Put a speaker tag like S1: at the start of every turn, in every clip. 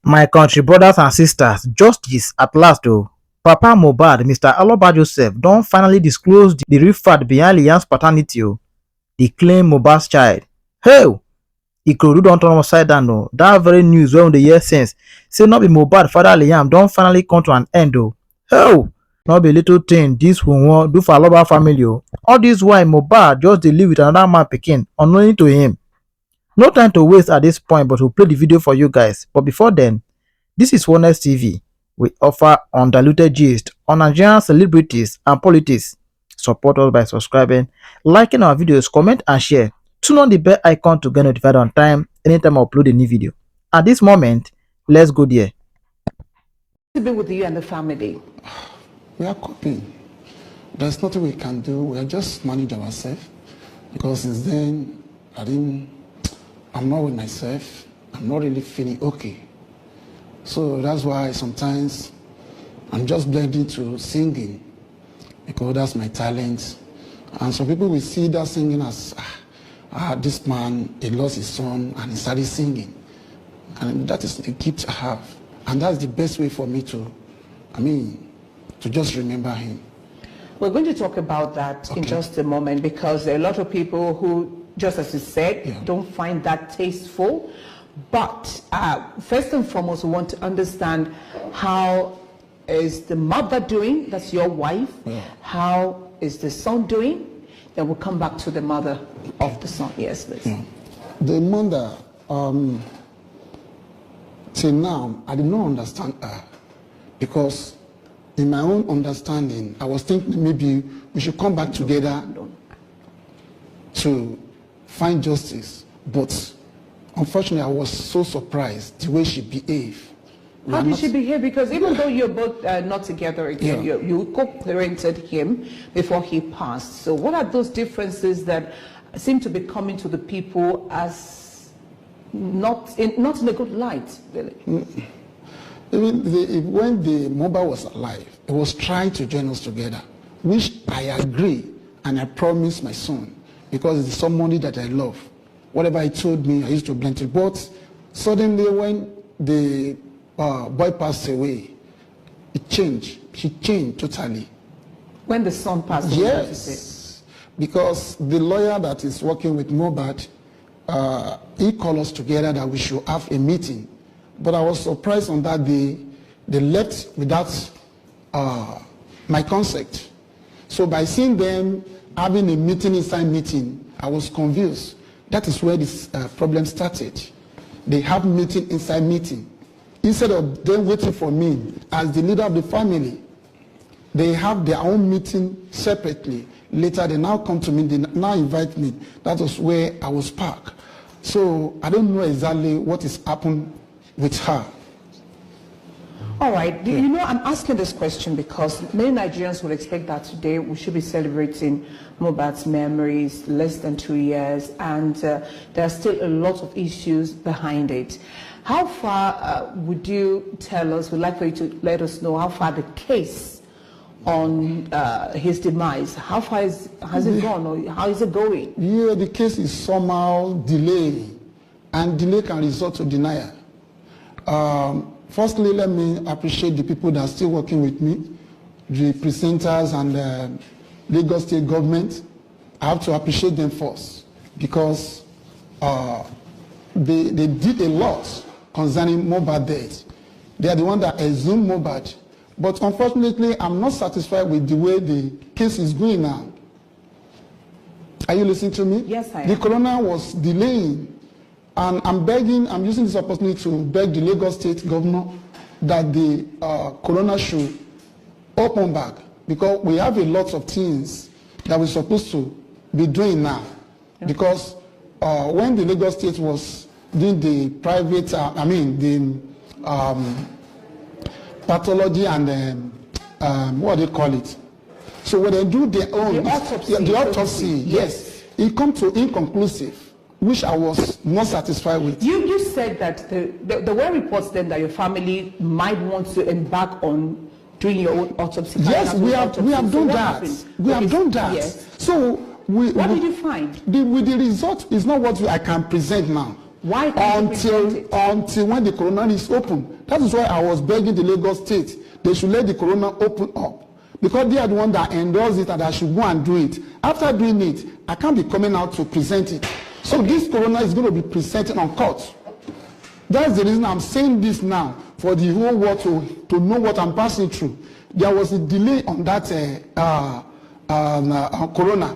S1: My country brothers and sisters, justice at last though. Papa Mohbad, Mr. Aloba Joseph, don finally disclose the real fact behind Liam's paternity o. The claim Mohbad's child. Hey! Ikorodu don turn upside down o. That very news wey we dey hear since say no be Mohbad father Liam don finally come to an end o. Hey! No be little thing dis Wumwo do for Aloba family o. All this while Mohbad just dey live with another man pikin unknowing to him. No time to waste at this point, but we'll play the video for you guys. But before then, this is Oneness TV. We offer undiluted gist on Nigerian celebrities and politics. Support us by subscribing, liking our videos, comment and share. Turn on the bell icon to get notified on time anytime I upload a new video. At this moment, let's go there.
S2: To be with you and the family.
S3: We are coping. There's nothing we can do. We are just managing ourselves. Because since then, I'm not with myself. I'm not really feeling okay. So that's why sometimes I'm just blending to singing, because that's my talent. And some people will see that singing as, this man, he lost his son and he started singing. And that is the gift I have. And that's the best way for me to just remember him.
S2: We're going to talk about that in just a moment, because there are a lot of people who, just as you said, don't find that tasteful. But first and foremost, we want to understand, how is the mother doing? That's your wife. Yeah. How is the son doing? Then we'll come back to the mother of the son. Yes, please. Yeah.
S3: The mother, till now, I did not understand her, because in my own understanding, I was thinking maybe we should come back together to find justice. But unfortunately, I was so surprised the way she behaved.
S2: How did she behave? Because even though you're both not together again, you co-parented him before he passed. So what are those differences that seem to be coming to the people as not in a good light, really?
S3: Even when the mobile was alive, it was trying to join us together, which I agree and I promised my son, because it's somebody that I love. Whatever he told me, I used to blend it. But suddenly when the boy passed away, it changed. She changed totally.
S2: When the son passed away?
S3: Yes. Because the lawyer that is working with Mohbad, he called us together that we should have a meeting. But I was surprised on that day, they left without my consent. So by seeing them having a meeting inside meeting, I was confused. That is where this problem started. They have meeting inside meeting. Instead of them waiting for me as the leader of the family, they have their own meeting separately. Later, they now come to me, they now invite me. That was where I was parked. So I don't know exactly what is happened with her.
S2: All right. You know, I'm asking this question because many Nigerians would expect that today we should be celebrating Mohbad's memories, less than 2 years, and there are still a lot of issues behind it. How far would you tell us, we'd like for you to let us know how far the case on his demise, how far has it gone, or how is it going?
S3: Yeah, the case is somehow delayed, and delay can result to denial. Firstly, let me appreciate the people that are still working with me, the presenters and Lagos State government. I have to appreciate them first, because they did a lot concerning Mohbad death. They are the one that assumed Mohbad. But unfortunately, I'm not satisfied with the way the case is going now. Are you listening to me?
S2: Yes, I am.
S3: The coroner was delaying. And I'm using this opportunity to beg the Lagos State governor that the coroner should open back, because we have a lot of things that we're supposed to be doing now. Yeah. Because when the Lagos State was doing the private, the pathology and what do they call it? So when they do their own, the autopsy, yes, it comes to inconclusive, which I was not satisfied with.
S2: You said that there were reports then that your family might want to embark on doing your own autopsy.
S3: Yes, we have done that. We have done that.
S2: Yes.
S3: So
S2: what did you find?
S3: With the result is not what I can present now.
S2: Why can't you present it?
S3: Until when the corona is open. That is why I was begging the Lagos State, they should let the corona open up. Because they are the one that endorsed it and I should go and do it. After doing it, I can't be coming out to present it. So this corona is going to be presented on court. That's the reason I'm saying this now, for the whole world to know what I'm passing through. There was a delay on that corona,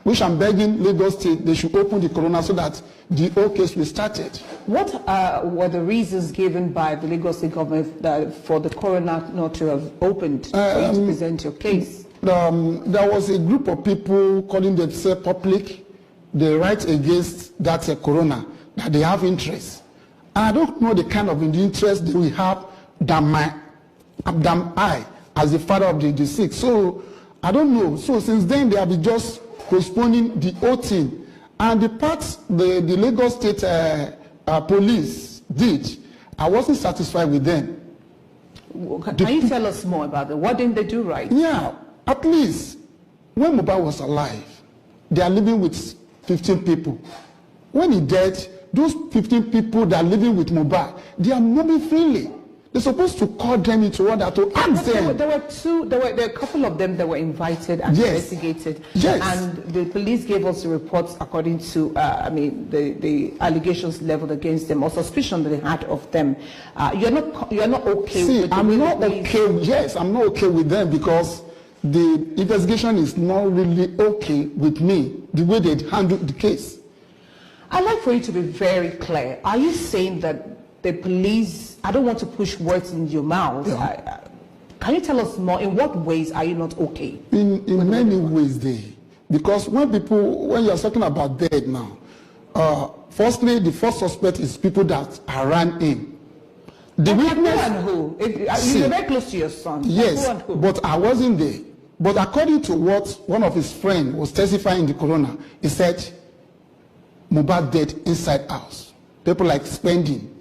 S3: which I'm begging Lagos State, they should open the corona so that the whole case will start it.
S2: What were the reasons given by the Lagos State government for the corona not to have opened for you to present your case?
S3: There was a group of people calling themselves public. They write against that corona, that they have interest. And I don't know the kind of interest they will have than I, as the father of the deceased. So I don't know. So since then, they have been just postponing the whole thing. And the parts the Lagos State police did, I wasn't satisfied with them.
S2: Can you tell us more about it? What didn't they do right?
S3: Yeah, at least when Mohbad was alive, they are living with 15 people. When he died, those 15 people that are living with Mohbad, they are moving freely. They're supposed to call them into order to ask them.
S2: There were a couple of them that were invited and investigated.
S3: Yes.
S2: And the police gave us the reports according to, the allegations leveled against them or suspicion that they had of them. You're not okay with the
S3: I'm not okay. Yes, I'm not okay with them because the investigation is not really okay with me, the way they handled the case.
S2: I'd like for you to be very clear. Are you saying that the police, I don't want to push words in your mouth. Yeah. Can you tell us more? In what ways are you not okay?
S3: In many ways, because when you're talking about dead now, firstly, the first suspect is people that are ran in. The witness,
S2: who? You're very close to your son.
S3: Yes, but I wasn't there. But according to what one of his friends was testifying in the coroner, he said, Mohbad dead inside house. People like spending.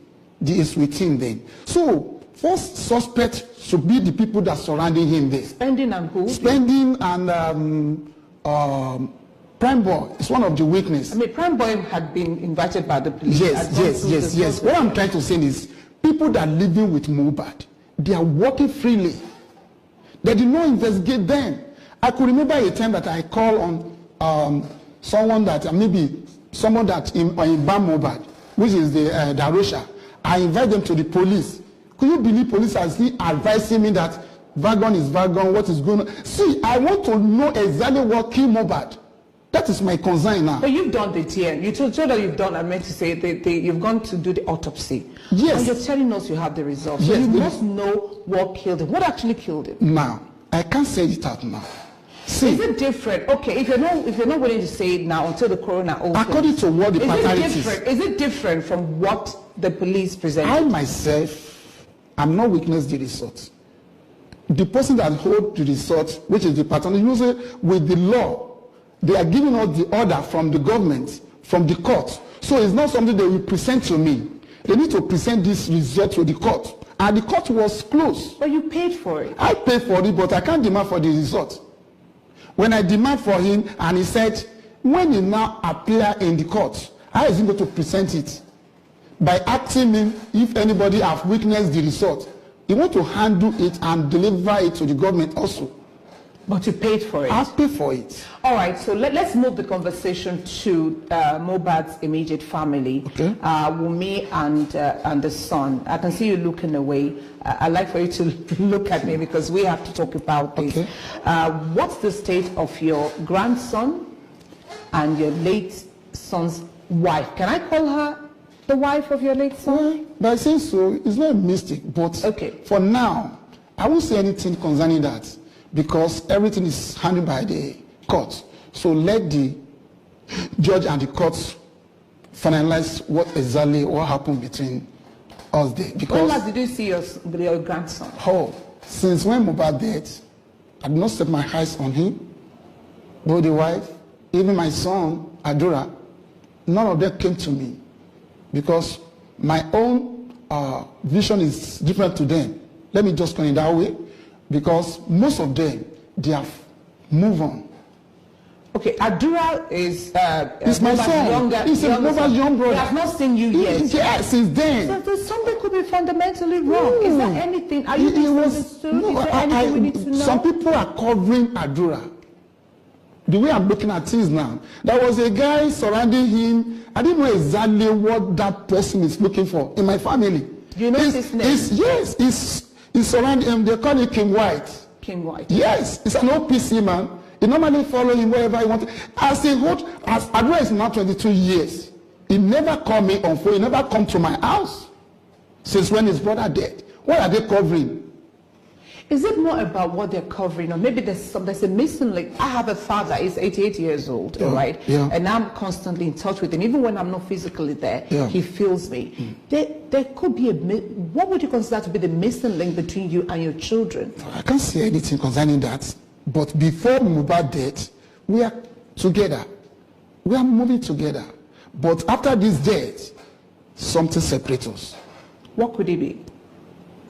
S3: Is with him then. So, first suspect should be the people that surrounding him there.
S2: Spending and who?
S3: Spending and Prime Boy is one of the witnesses.
S2: Prime Boy had been invited by the police.
S3: Yes. What I'm trying to say is, people that are living with Mohbad, they are working freely. They did not investigate them. I could remember a time that I called on someone that in Bam Mohbad, which is the Darosha. I invite them to the police. Could you believe police are still advising me that wagon is wagon, what is going on? See, I want to know exactly what killed Mohbad. That is my concern now.
S2: But you've done the TN. You told that you've done, I meant to say, you've gone to do the autopsy.
S3: Yes.
S2: And you're telling us you have the results.
S3: Yes.
S2: So you must know what killed him. What actually killed him?
S3: Now, I can't say it out now. See,
S2: is it different? Okay, if you're not willing to say it now until the coroner opens.
S3: According to what the pattern
S2: is it different from what the police presented?
S3: I myself, I'm not witness the result. The person that holds the result, which is the pattern, usually with the law, they are giving us the order from the government, from the court. So it's not something they will present to me. They need to present this result to the court. And the court was closed.
S2: But you paid for it.
S3: I paid for it, but I can't demand for the result. When I demand for him, and he said, when he now appear in the court, how is he going to present it? By asking him if anybody have witnessed the result. He want to handle it and deliver it to the government also.
S2: But you paid for it.
S3: I paid for it.
S2: All right, so let's move the conversation to Mohbad's immediate family,
S3: okay.
S2: Wunmi and the son. I can see you looking away. I'd like for you to look at me because we have to talk about this.
S3: Okay.
S2: What's the state of your grandson and your late son's wife? Can I call her the wife of your late son?
S3: Well, by saying so, it's not a mistake, but okay. For now, I won't say anything concerning that because everything is handled by the court. So let the judge and the courts finalize what happened between us there. Because
S2: when last did you see your grandson?
S3: Oh, since when Mohbad died, I did not set my eyes on him. Both the wife, even my son, Adura, none of them came to me. Because my own vision is different to them. Let me just put it that way. Because most of them, they have moved on.
S2: Okay, Adura is
S3: He's my
S2: Moba's
S3: son. He's Moba's young brother.
S2: He has not seen you yet.
S3: Yes, since then.
S2: So there's something could be fundamentally wrong. Is there anything? Are you misunderstood?
S3: No,
S2: is there anything we need to know?
S3: Some people are covering Adura. The way I'm looking at things now, there was a guy surrounding him. I didn't know exactly what that person is looking for in my family.
S2: You know his name?
S3: Yes, he's surrounding him. They call it King White.
S2: King White.
S3: Yes, he's an OPC man. He normally follow him wherever he wants. As Adura is now 22 years, he never called me on phone. He never come to my house since when his brother died. What are they covering?
S2: Is it more about what they're covering, or maybe there's a missing link? I have a father, he's 88 years old, right?
S3: Yeah.
S2: And I'm constantly in touch with him. Even when I'm not physically there, he feels me. There could be what would you consider to be the missing link between you and your children?
S3: I can't say anything concerning that. But before Mohbad death, we are together. We are moving together. But after this death, something separates us.
S2: What could it be?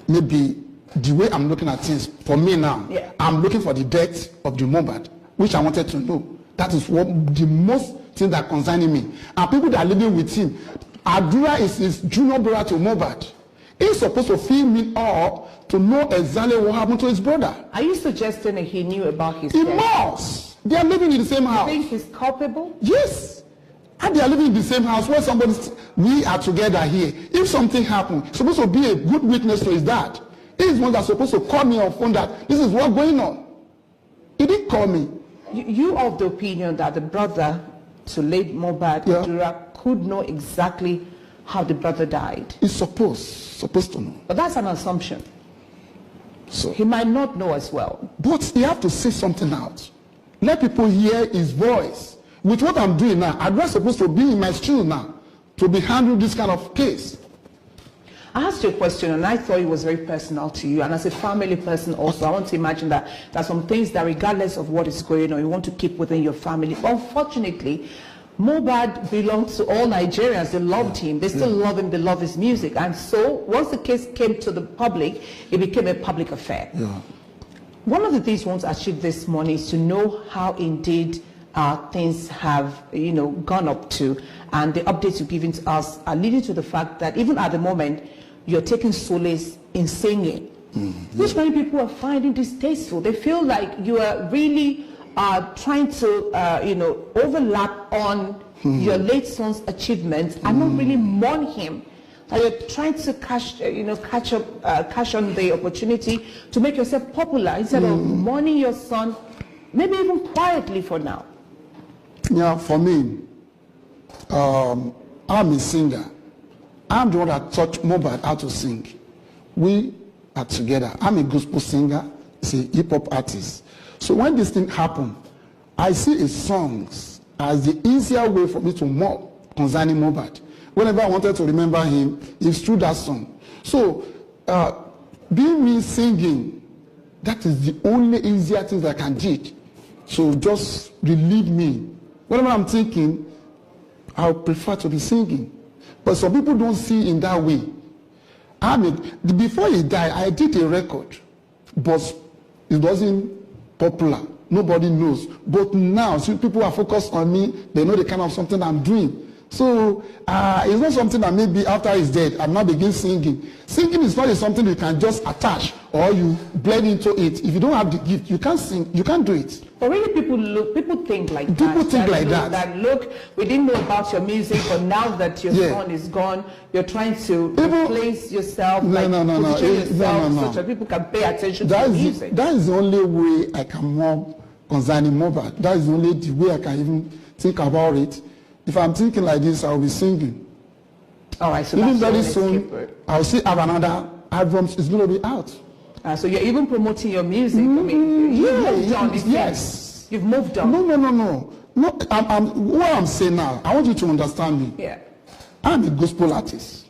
S3: Maybe the way I'm looking at things, for me now, I'm looking for the death of the Mohbad, which I wanted to know. That is what the most thing that concerning me. And people that are living with him, Adura is his junior brother to Mohbad. He's supposed to fill me up to know exactly what happened to his brother.
S2: Are you suggesting that he knew about his
S3: death?
S2: He
S3: must. They are living in the same house.
S2: You think he's culpable?
S3: Yes. And they are living in the same house where we are together here. If something happened, it's supposed to be a good witness to his dad. He's one that's supposed to call me on phone that this is what's going on. He didn't call me.
S2: You of the opinion that the brother to late Mohbad Adura could know exactly how the brother died?
S3: He's supposed to know.
S2: But that's an assumption.
S3: So
S2: he might not know as well.
S3: But he have to say something out. Let people hear his voice. With what I'm doing now, I'm not supposed to be in my shoes now to be handling this kind of case.
S2: I asked you a question and I thought it was very personal to you, and as a family person also, I want to imagine that there are some things that regardless of what is going on, you want to keep within your family. Unfortunately, Mohbad belongs to all Nigerians. They loved him. They still love him. They love his music. And so once the case came to the public, it became a public affair. One of the things we want to achieve this morning is to know how indeed things have, gone up to, and the updates you're giving to us are leading to the fact that even at the moment, you're taking solace in singing, which many people are finding distasteful. They feel like you are really trying to, overlap on your late son's achievements and not really mourn him. That you're trying to cash on the opportunity to make yourself popular instead of mourning your son, maybe even quietly for now.
S3: Yeah, for me, I'm a singer. I'm the one that taught Mohbad how to sing. We are together. I'm a gospel singer, he's a hip-hop artist. So when this thing happened, I see his songs as the easier way for me to mourn concerning Mohbad. Whenever I wanted to remember him, it's through that song. So, being me singing, that is the only easier thing that I can do. So just relieve me. Whenever I'm thinking, I prefer to be singing. But some people don't see in that way. Before he died, I did a record, but it wasn't popular. Nobody knows. But now, since people are focused on me, they know the kind of something I'm doing. So it's not something that maybe after he's dead, I'm not begin singing. Singing is not something you can just attach or you blend into it. If you don't have the gift, you can't sing, you can't do it.
S2: But really people think like that.
S3: People think like that.
S2: Look, we didn't know about your music, but now that your son is gone, you're trying to replace yourself, position yourself so that people can pay attention to your music.
S3: That is the only way I can mourn concerning Mohbad. That is the only way I can even think about it. If I'm thinking like this, I'll be singing.
S2: All right, so
S3: even very soon, I'll see have another album. It's going to be out.
S2: So you're even promoting your music. I mean, you've moved on.
S3: Yes.
S2: You've moved on.
S3: No. What I'm saying now, I want you to understand me.
S2: Yeah.
S3: I'm a gospel artist.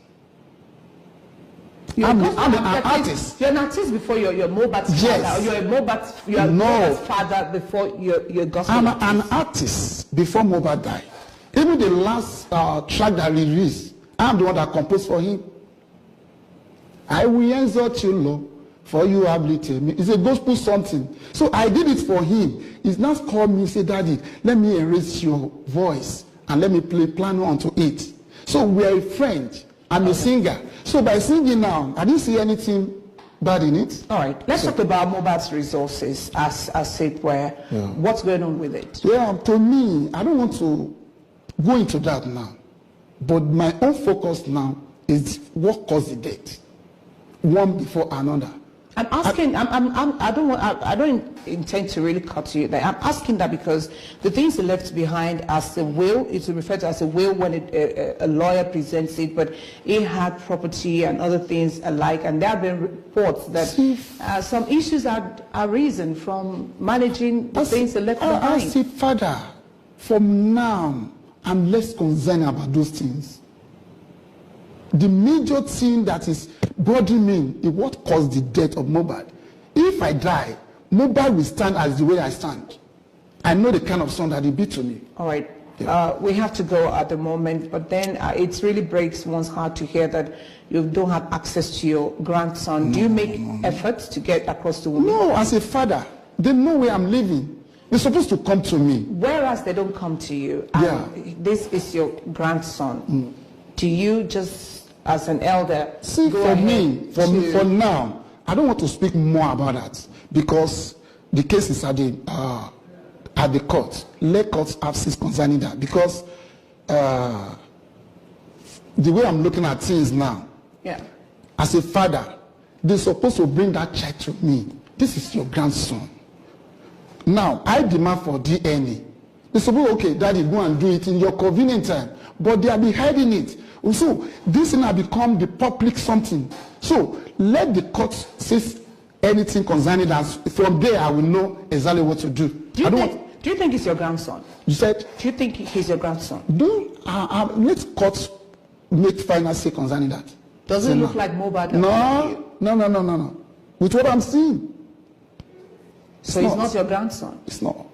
S3: I'm an artist.
S2: You're an artist before you're Mohbad's father. You're Mohbad's father before you're gospel artist.
S3: I'm an artist before Mohbad died. Even the last track that he released, I'm the one that composed for him. I will exalt you, Lord, For you have little. It's a gospel something. So I did it for him. He's now called me, say, Daddy, let me enrich your voice and let me play piano onto it. So we are a friend. I'm a singer. So by singing now, I didn't see anything bad in it.
S2: All right. Let's talk about Mobat's resources, as it were.
S3: Yeah.
S2: What's going on with it?
S3: Yeah, to me, I don't want to go into that now. But my own focus now is what caused the death, one before another.
S2: I'm asking. I don't intend to really cut you there. I'm asking that because the things he left behind as a will, it's referred to as a will when a lawyer presents it, but he had property and other things alike, and there have been reports that some issues are arisen from managing the things he left behind.
S3: I say, Father, from now, I'm less concerned about those things. The major thing that is bothering me is what caused the death of Mohbad. If I die, Mohbad will stand as the way I stand. I know the kind of son that he be to me.
S2: All right. Yeah. We have to go at the moment, but then it really breaks one's heart to hear that you don't have access to your grandson. Do you make efforts to get across to women?
S3: No, as a father, they know where I'm living. They're supposed to come to me.
S2: Whereas they don't come to you, and this is your grandson. Do you just, as an elder,
S3: see, for me, for now, I don't want to speak more about that because the case is at the court. Let courts have ceased concerning that because the way I'm looking at things now, as a father, they're supposed to bring that child to me. This is your grandson. Now, I demand for DNA. They're supposed, okay, Daddy, go and do it in your convenient time. But they are be hiding it. So, this thing has become the public something. So, let the court say anything concerning that. From there, I will know exactly what to do.
S2: Do you think he's your grandson?
S3: You said?
S2: Do you think he's your grandson?
S3: Let courts make final say concerning that.
S2: Does it look like Mohbad?
S3: No. With what I'm seeing.
S2: So he's not your grandson?
S3: It's not.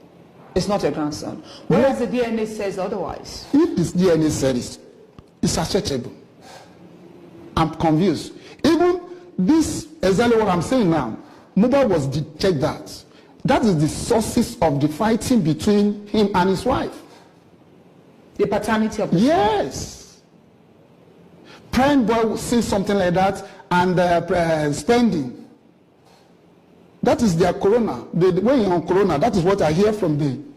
S2: It's not your grandson. Whereas the DNA says otherwise.
S3: If this DNA says it's acceptable, I'm confused. Even this, exactly what I'm saying now, Mohbad was detected that. That is the sources of the fighting between him and his wife.
S2: The paternity of the
S3: Yes. Prime boy will say something like that and spending. That is their corona. When you're on corona, that is what I hear from them.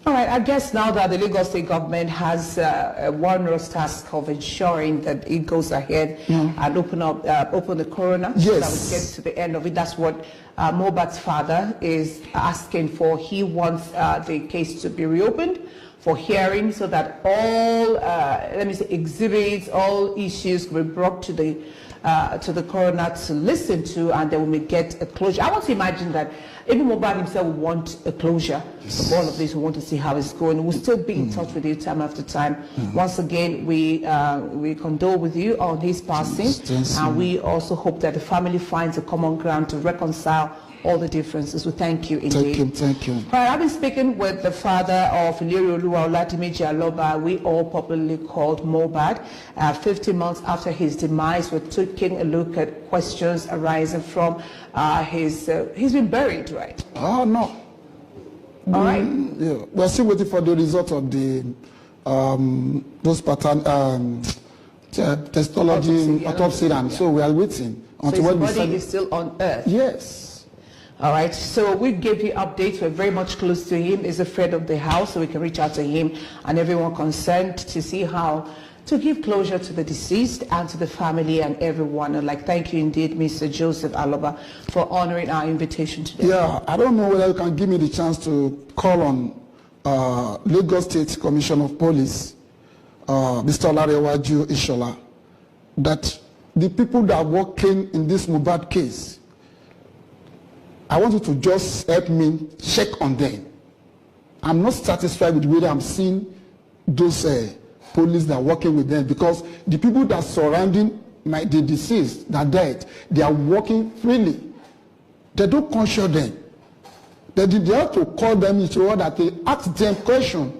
S2: All right, I guess now that the Lagos State government has a onerous task of ensuring that it goes ahead and open the corona,
S3: yes,
S2: so that we get to the end of it. That's what Mohbad's father is asking for. He wants the case to be reopened for hearing so that all, exhibits, all issues will be brought to the coroner to listen to, and then we may get a closure. I want to imagine that even Mohbad himself will want a closure of all of this. We want to see how it's going. We'll still be in touch with you time after time. Once again, we condole with you on his passing, and we also hope that the family finds a common ground to reconcile all the differences. We thank you indeed.
S3: Thank you.
S2: All right, I've been speaking with the father of Oluwa Oladimeji Aloba, we all popularly called Mohbad. 15 months after his demise, we're taking a look at questions arising from he's been buried, right?
S3: Oh, no.
S2: All right.
S3: Yeah. We're still waiting for the result of the those pattern autopsy, and so we are waiting until
S2: so his body is still on earth.
S3: Yes.
S2: All right, so we gave you updates. We're very much close to him. He's a friend of the house, so we can reach out to him and everyone concerned to see how to give closure to the deceased and to the family and everyone. And thank you indeed, Mr. Joseph Aloba, for honoring our invitation today.
S3: Yeah, I don't know whether you can give me the chance to call on Lagos State Commissioner of Police, Mr. Olarewaju Ishola, that the people that are working in this Mohbad case, I want you to just help me check on them. I'm not satisfied with the way I'm seeing those police that are working with them, because the people that are surrounding the deceased, that died, they are working freely. They don't consure them. They have to call them each other, that they ask them questions.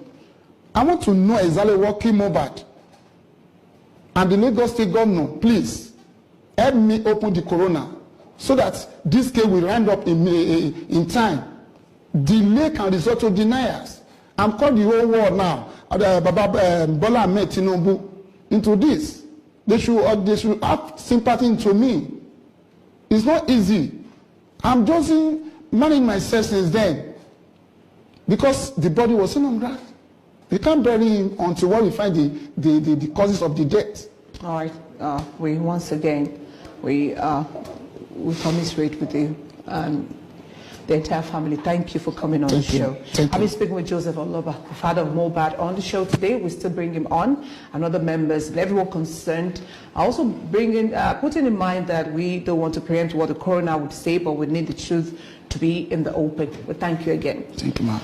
S3: I want to know exactly what came Mohbad. And the Lagos State governor, please help me open the corona so that this case will round up in time. Delay can result to deniers. I'm calling the whole world now, Bola Ahmed Tinubu, into this. They should have sympathy into me. It's not easy. I'm just managing myself since then, because the body was in on ground. We can't bury him until we find the causes of the death. All right.
S2: We once again we commiserate with you and the entire family. Thank you for coming on the show. I've been speaking with Joseph Aloba, the father of Mohbad, on the show today. We still bring him on, and other members, and everyone concerned. I also putting in mind that we don't want to preempt what the coroner would say, but we need the truth to be in the open. But thank you again.
S3: Thank you, ma'am.